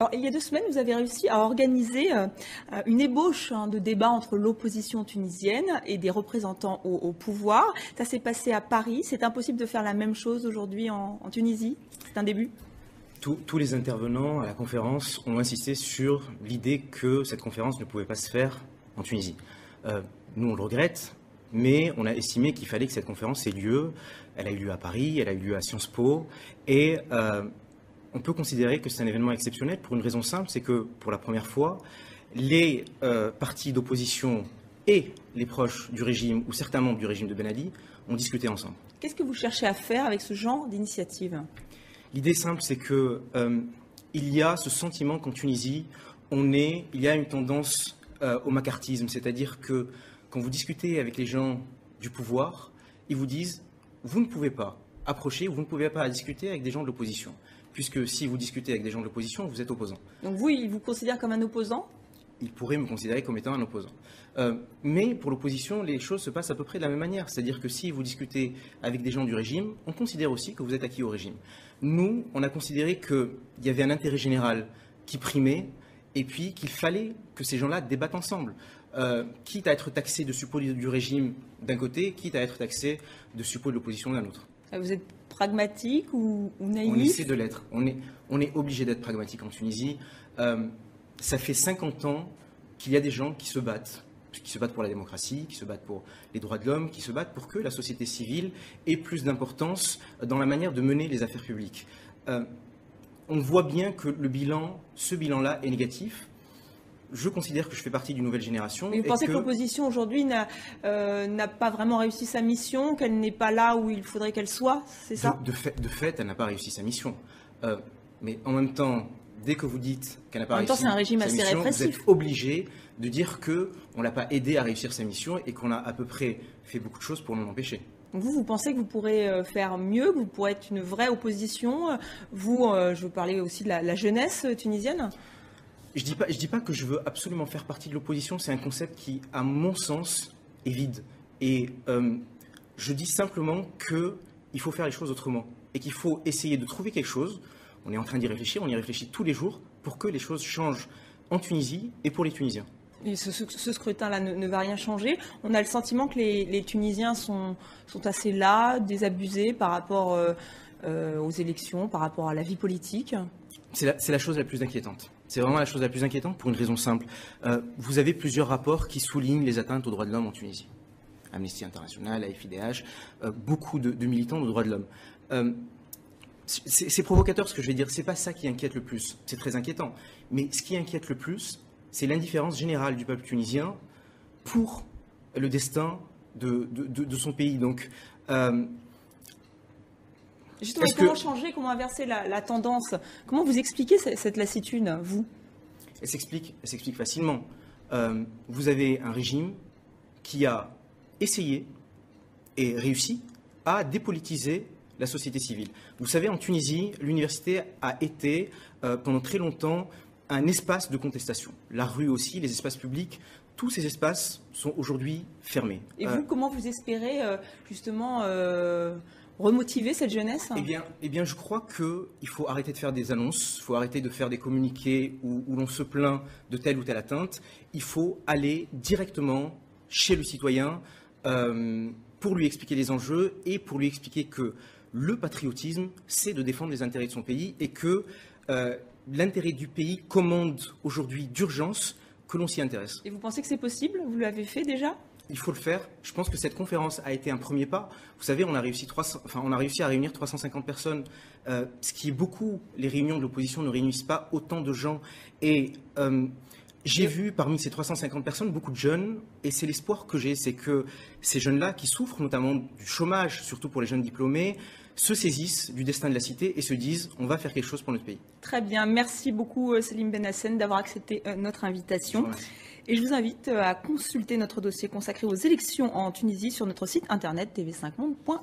Alors, il y a 2 semaines, vous avez réussi à organiser une ébauche de débat entre l'opposition tunisienne et des représentants au pouvoir. Ça s'est passé à Paris. C'est impossible de faire la même chose aujourd'hui en Tunisie. C'est un début. Tous les intervenants à la conférence ont insisté sur l'idée que cette conférence ne pouvait pas se faire en Tunisie. Nous, on le regrette, mais on a estimé qu'il fallait que cette conférence ait lieu. Elle a eu lieu à Paris, elle a eu lieu à Sciences Po, et on peut considérer que c'est un événement exceptionnel pour une raison simple, c'est que pour la première fois, les partis d'opposition et les proches du régime, ou certains membres du régime de Ben Ali, ont discuté ensemble. Qu'est-ce que vous cherchez à faire avec ce genre d'initiative ? L'idée simple, c'est que il y a ce sentiment qu'en Tunisie, il y a une tendance au macartisme, c'est-à-dire que quand vous discutez avec les gens du pouvoir, ils vous disent « vous ne pouvez pas approcher, vous ne pouvez pas discuter avec des gens de l'opposition ». Puisque si vous discutez avec des gens de l'opposition, vous êtes opposant. Donc vous, ils vous considèrent comme un opposant ? Ils pourraient me considérer comme étant un opposant. Mais pour l'opposition, les choses se passent à peu près de la même manière. C'est-à-dire que si vous discutez avec des gens du régime, on considère aussi que vous êtes acquis au régime. Nous, on a considéré qu'il y avait un intérêt général qui primait et puis qu'il fallait que ces gens-là débattent ensemble. Quitte à être taxés de suppôts du régime d'un côté, quitte à être taxés de suppôts de l'opposition d'un autre. Vous êtes pragmatique ou naïf ? On essaie de l'être. On est obligé d'être pragmatique en Tunisie. Ça fait 50 ans qu'il y a des gens qui se battent pour la démocratie, qui se battent pour les droits de l'homme, qui se battent pour que la société civile ait plus d'importance dans la manière de mener les affaires publiques. On voit bien que ce bilan-là est négatif. Je considère que je fais partie d'une nouvelle génération. Mais vous pensez que l'opposition aujourd'hui n'a pas vraiment réussi sa mission, qu'elle n'est pas là où il faudrait qu'elle soit, c'est ça ? De fait, elle n'a pas réussi sa mission. Mais en même temps, dès que vous dites qu'elle n'a pas réussi sa mission, c'est un régime assez répressif. Vous êtes obligé de dire qu'on ne l'a pas aidé à réussir sa mission et qu'on a à peu près fait beaucoup de choses pour l'en empêcher. Donc vous pensez que vous pourrez faire mieux, que vous pourrez être une vraie opposition ? Je veux parler aussi de la jeunesse tunisienne ? Je dis pas que je veux absolument faire partie de l'opposition, c'est un concept qui, à mon sens, est vide. Et je dis simplement qu'il faut faire les choses autrement et qu'il faut essayer de trouver quelque chose. On est en train d'y réfléchir, on y réfléchit tous les jours pour que les choses changent en Tunisie et pour les Tunisiens. Et ce scrutin-là ne va rien changer. On a le sentiment que les Tunisiens sont assez las, désabusés par rapport aux élections, par rapport à la vie politique. C'est la chose la plus inquiétante. C'est vraiment la chose la plus inquiétante pour une raison simple. Vous avez plusieurs rapports qui soulignent les atteintes aux droits de l'homme en Tunisie. Amnesty International, AFIDH, beaucoup de militants des droits de l'homme. C'est provocateur ce que je vais dire, c'est pas ça qui inquiète le plus. C'est très inquiétant. Mais ce qui inquiète le plus, c'est l'indifférence générale du peuple tunisien pour le destin de son pays. Donc, justement, comment changer, comment inverser la tendance ? Comment vous expliquez cette lassitude, vous ? Elle s'explique facilement. Vous avez un régime qui a essayé et réussi à dépolitiser la société civile. Vous savez, en Tunisie, l'université a été pendant très longtemps un espace de contestation. La rue aussi, les espaces publics, tous ces espaces sont aujourd'hui fermés. Et vous, comment vous espérez justement remotiver cette jeunesse ? Eh bien, je crois qu'il faut arrêter de faire des annonces, il faut arrêter de faire des communiqués où l'on se plaint de telle ou telle atteinte. Il faut aller directement chez le citoyen pour lui expliquer les enjeux et pour lui expliquer que le patriotisme, c'est de défendre les intérêts de son pays et que l'intérêt du pays commande aujourd'hui d'urgence que l'on s'y intéresse. Et vous pensez que c'est possible ? Vous l'avez fait déjà ? Il faut le faire. Je pense que cette conférence a été un premier pas. Vous savez, on a réussi à réunir 350 personnes, ce qui est beaucoup. Les réunions de l'opposition ne réunissent pas autant de gens. Et j'ai vu parmi ces 350 personnes beaucoup de jeunes, et c'est l'espoir que j'ai, c'est que ces jeunes-là qui souffrent notamment du chômage, surtout pour les jeunes diplômés, se saisissent du destin de la cité et se disent on va faire quelque chose pour notre pays. Très bien, merci beaucoup Selim Benhassen d'avoir accepté notre invitation. Et je vous invite à consulter notre dossier consacré aux élections en Tunisie sur notre site internet tv5monde.com.